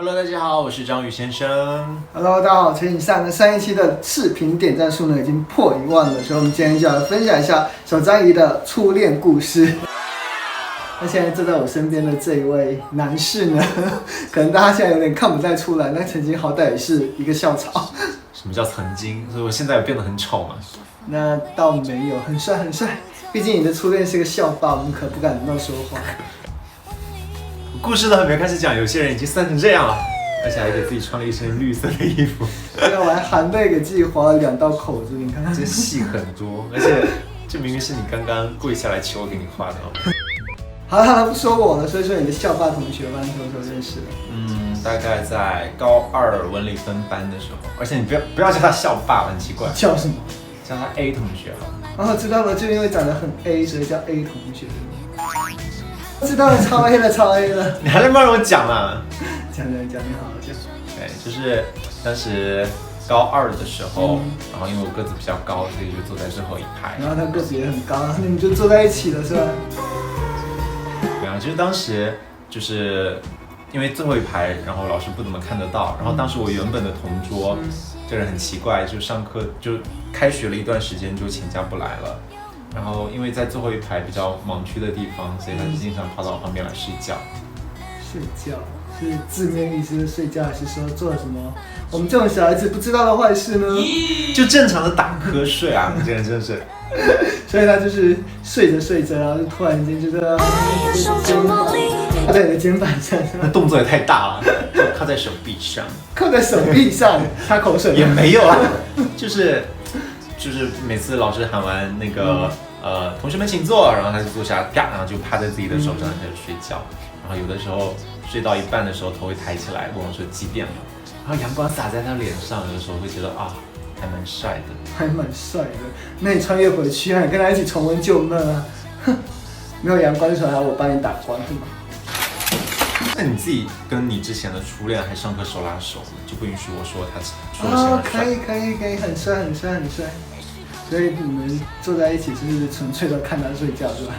Hello， 大家好，我是张宇先生。Hello， 大家好，陈以上上一期的视频点赞数呢已经破1万了，所以我们今天就要分享一下小章鱼的初恋故事。那现在坐在我身边的这一位男士呢，可能大家现在有点看不太出来，那曾经好歹也是一个校草。什么叫曾经？所以我现在有变得很丑吗？那倒没有，很帅很帅。毕竟你的初恋是个校霸，我们可不敢乱说话。故事都还没开始讲，有些人已经散成这样了，而且还给自己穿了一身绿色的衣服。对啊，我还含泪给自己划了2道口子，你看，这戏很多，而且这明明是你刚刚跪下来求我给你画的哦。好了，不说我了，所以说你的校霸同学吧，你什么时候认识的？大概在高2文理分班的时候，而且你不要叫他校霸，很奇怪。叫什么？叫他 A 同学好了。然后知道了，就因为长得很 A， 所以叫 A 同学。知道了，超 A 了，超 A 了。你还能帮我讲啊？讲，你好好讲。对，就是当时高2的时候，然后因为我个子比较高，所以就坐在最后一排。然后他个子也很高，那你们就坐在一起了，是吧？对啊，就是当时就是因为最后一排，然后老师不怎么看得到，然后当时我原本的同桌，这人很奇怪，就上课就开学了一段时间就请假不来了。然后因为在最后一排比较盲区的地方，所以他就经常跑到我旁边来睡觉。睡觉是字面意思的睡觉，还是说做了什么我们这种小孩子不知道的坏事呢？就正常的打瞌睡啊，你这人真是。所以他就是睡着睡着，然后就突然间就在靠在你的肩膀上，那动作也太大了，靠在手臂上，靠在手臂上擦口水也没有啊，就是每次老师喊完那个同学们请坐，然后他就坐下，啪，然后就趴在自己的手上开始睡觉，然后有的时候睡到一半的时候头会抬起来问我说几点了，然后阳光洒在他脸上，有的时候会觉得啊还蛮帅的，还蛮帅的。那你穿越回去啊，你跟他一起重温旧梦啊，没有阳光的时候还要我帮你打光是吗？那你自己跟你之前的初恋还上课手拉手，就不允许我说他说我可以，很帅。所以你们坐在一起是纯粹的看他睡觉是吧？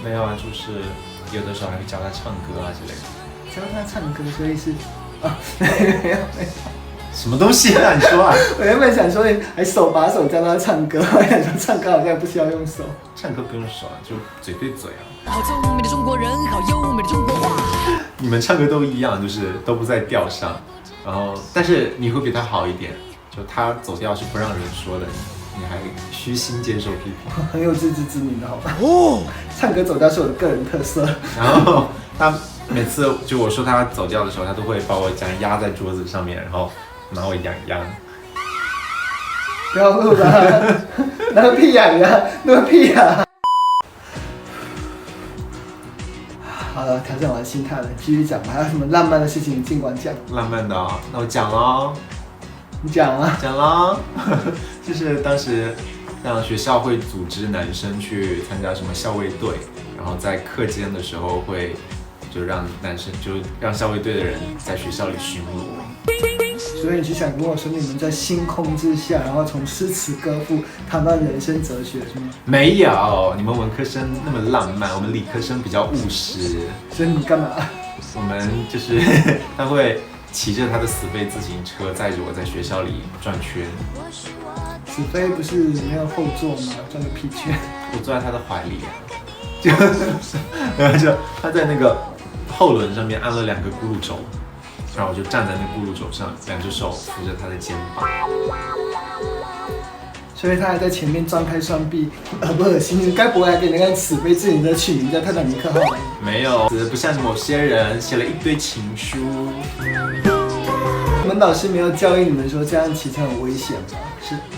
没有啊，就是有的时候还会教他唱歌啊之类的。教他唱歌，所以是啊，没有。什么东西啊？你说啊？我原本想说还手把手教他唱歌，我想说唱歌好像不需要用手。唱歌不用手啊，就嘴对嘴啊。好聪明的中国人，好优美的中国话。你们唱歌都一样，就是都不在调上，然后但是你会比他好一点，就他走调是不让人说的，你还虚心接受批评，很有自知之明的好吧？哦，唱歌走调是我的个人特色。然后他每次就我说他走调的时候，他都会把我这样压在桌子上面，然后拿我痒痒。不要录了，那个屁痒痒，那个屁啊！好了，调整完心态了，继续讲吧。还有什么浪漫的事情，你尽管讲。浪漫的啊，那我讲咯。你讲啊。讲咯。就是当时让学校会组织男生去参加什么校卫队，然后在课间的时候会就让男生就让校卫队的人在学校里巡逻。所以你是想跟我说你们在星空之下，然后从诗词歌赋谈到人生哲学是吗？没有，你们文科生那么浪漫，我们理科生比较务实。所以你干嘛？我们就是他会骑着他的死飞自行车载着我在学校里转圈。死飞不是没有后座吗？转个屁圈。我坐在他的怀里，然后就他在那个后轮上面安了2个轱辘轴。然后我就站在那轱辘轴上，2只手扶着他的肩膀，所以他还在前面张开双臂，恶不恶心？你该不会还给那个死飞自行车取名叫泰坦尼克号吧？没有，不像某些人写了一堆情书。你们老师没有教育你们说这样骑车很危险吗？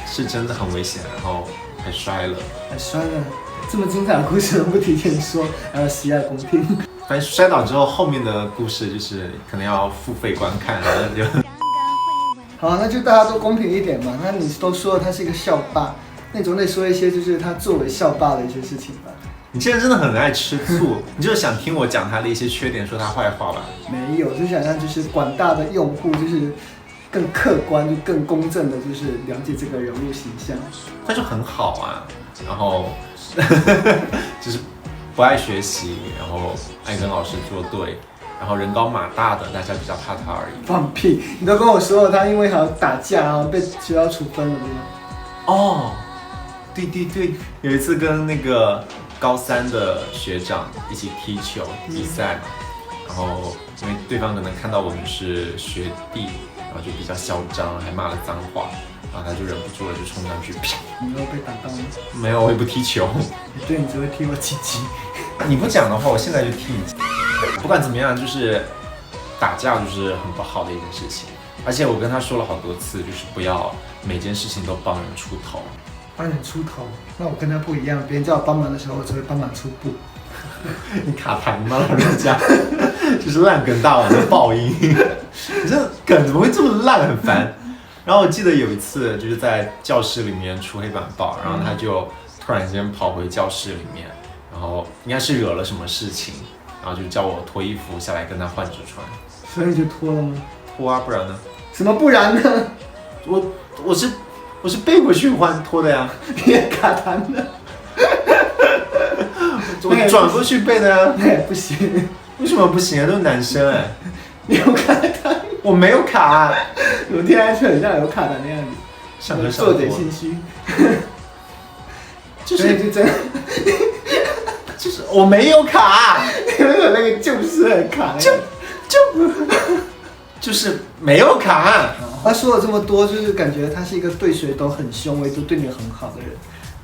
是真的很危险，然后还摔了。还摔了，这么精彩的故事都不提前说，还要洗耳恭听。反正摔倒之后，后面的故事就是可能要付费观看，然后就。好，那就大家都公平一点嘛。那你都说了他是一个校霸，那你总得说一些就是他作为校霸的一些事情吧？你现在真的很爱吃醋，你就是想听我讲他的一些缺点，说他坏话吧？没有，就想让就是广大的用户就是更客观、就更公正的，就是了解这个人物形象。那就很好啊，然后就是不爱学习，然后爱跟老师作对，然后人高马大的，大家比较怕他而已。放屁！你都跟我说了，他因为好像打架，然后被学校处分了，对吗？哦，对对对，有一次跟那个高3的学长一起踢球比赛嘛，然后因为对方可能看到我们是学弟，然后就比较嚣张，还骂了脏话，然后他就忍不住了，就冲上去，啪！你没有被打到吗？没有，我也不踢球。对，你只会踢我鸡鸡。你不讲的话，我现在就踢你。不管怎么样，就是打架就是很不好的一件事情，而且我跟他说了好多次，就是不要每件事情都帮人出头。帮人出头，那我跟他不一样，别人叫我帮忙的时候，我只会帮忙出布。你卡痰吗，老人家？就是烂梗大王的报应。你这梗怎么会这么烂，很烦。然后我记得有一次就是在教室里面出黑板报，然后他就突然间跑回教室里面，然后应该是惹了什么事情，然后就叫我脱衣服下来跟他换着穿。所以你就脱了吗？脱啊，不然呢？什么不然呢？我是背回去换脱的呀。你也卡痰的。我转过去背的呀。那也不行。为什么不行啊？都是男生哎。你有卡痰？我没有卡啊。我听上去很像有卡痰的样子。上课做贼心虚。就是就是我没有卡。你们有那个就是很卡，就是没有卡。他说了这么多，就是感觉他是一个对谁都很凶，唯独对你很好的人。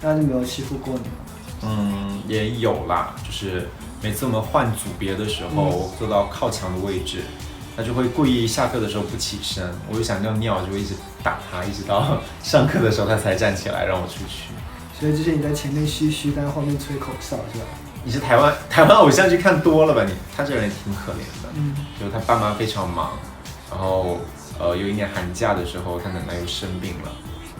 那就没有欺负过你吗？也有啦，就是每次我们换组别的时候，我坐到靠墙的位置，他就会故意下课的时候不起身，我就想尿尿，就会一直打他，一直到上课的时候他才站起来让我出去。所以就是你在前面嘘嘘，但是后面吹口哨是吧？你是台湾偶像剧看多了吧你？他这个人挺可怜的，就是他爸妈非常忙，然后有一年寒假的时候，他奶奶又生病了，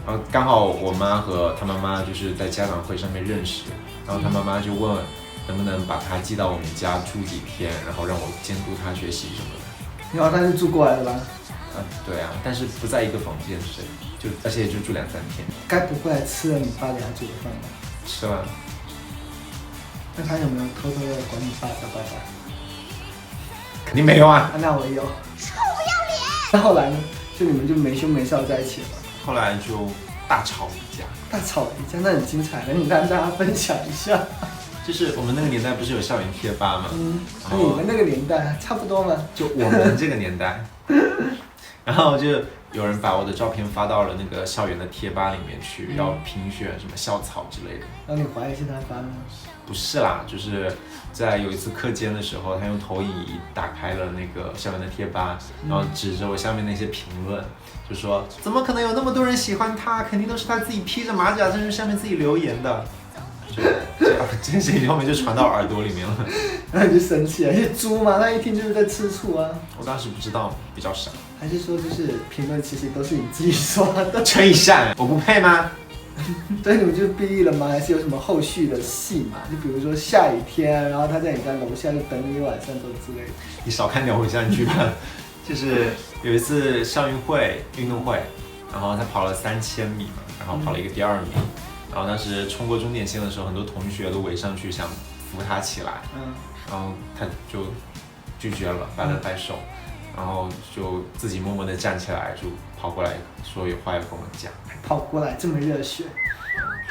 然后刚好我妈和他妈妈就是在家长会上面认识，然后他妈妈就问能不能把他寄到我们家住几天，然后让我监督他学习什么的。然后他就住过来了吧？对啊，但是不在一个房间睡，而且就住2-3天。该不会来吃了你爸给他煮的饭吧？吃了。那他有没有偷偷的管你爸叫爸爸？肯定没有啊。那我有。臭不要脸！那后来呢？就你们就没羞没臊在一起了吗？后来就大吵一架。大吵一架，那很精彩的，你让大家分享一下。就是我们那个年代不是有校园贴吧吗？那你们那个年代差不多吗？就我们这个年代。然后就有人把我的照片发到了那个校园的贴吧里面去，要评选什么校草之类的。然后你怀疑是他发的吗？不是啦，就是在有一次课间的时候，他用投影仪打开了那个校园的贴吧，然后指着我下面那些评论，就说怎么可能有那么多人喜欢他？肯定都是他自己披着马甲在下面自己留言的。就这件事情后面就传到耳朵里面了。然后你就生气了，是猪吗？那一听就是在吃醋啊。我当时不知道，比较傻。还是说就是评论其实都是你自己刷的？陈以善，我不配吗？所以你们就毕业了吗？还是有什么后续的戏嘛？就比如说下雨天，然后他在你家楼下就等你一晚上都之类的。你少看点偶像剧吧。就是有一次校运动会，然后他跑了3000米嘛，然后跑了一个第2名，然后当时冲过终点线的时候，很多同学都围上去想扶他起来，然后他就拒绝了，摆了摆手，然后就自己默默地站起来，就跑过来说有话要跟我讲。跑过来这么热血，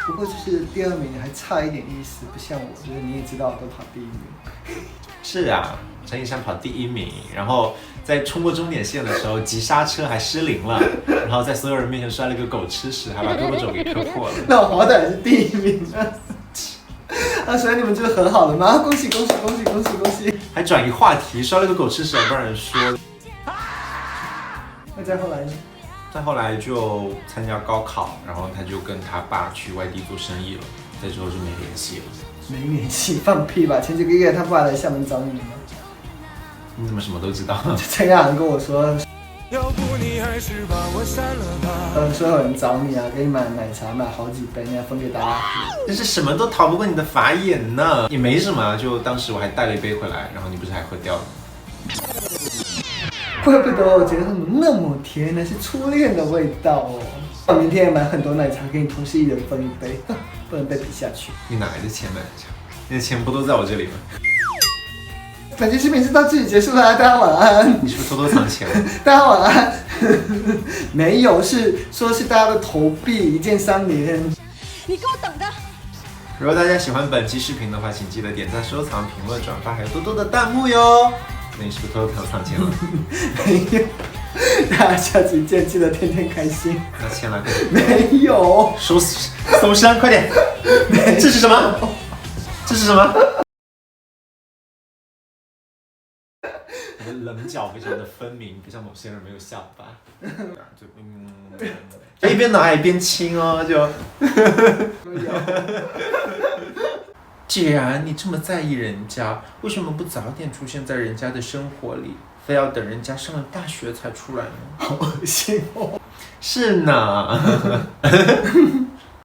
不过就是第2名还差一点意思，不像我，就是你也知道我都跑第1名。是啊，陈以善跑第1名，然后在冲过终点线的时候急刹车还失灵了，然后在所有人面前摔了个狗吃屎，还把胳膊肘给磕破了。那我好歹是第1名啊！所以你们就是和好了吗？恭喜恭喜恭喜恭喜恭喜！还转移话题，摔了个狗吃屎还不让人说。那再后来呢？再后来就参加高考，然后他就跟他爸去外地做生意了，再之后就没联系了。没联系？放屁吧！前几个月他爸来厦门找你了吗？你怎么什么都知道？陈亚仁跟我说，要不你还是把我删了吧。说有人找你啊，给你买奶茶，买好几杯，你要分给大家喝。但是什么都逃不过你的法眼呢。也没什么，就当时我还带了一杯回来，然后你不是还喝掉了？怪不得我觉得怎么那么甜呢，是初恋的味道哦。我明天也买很多奶茶给你同事一人分1杯，不能被比下去。你哪来的钱买奶茶？你的钱不都在我这里吗？本期视频是到这里结束了，大家晚安。你是不是偷偷藏钱了？大家晚安。没有，是说是大家的投币一键3连。你给我等着！如果大家喜欢本期视频的话，请记得点赞、收藏、评论、转发，还有多多的弹幕哟。那你是不是偷偷藏钱了？没有。大家下期见，记得天天开心。拿钱来，没有。搜山，快点！这是什么？这是什么？我的棱角非常的分明，不像某些人没有下巴。就一边拿一边亲哦，就。既然你这么在意人家，为什么不早点出现在人家的生活里，非要等人家上了大学才出来呢？好恶心哦。是呢。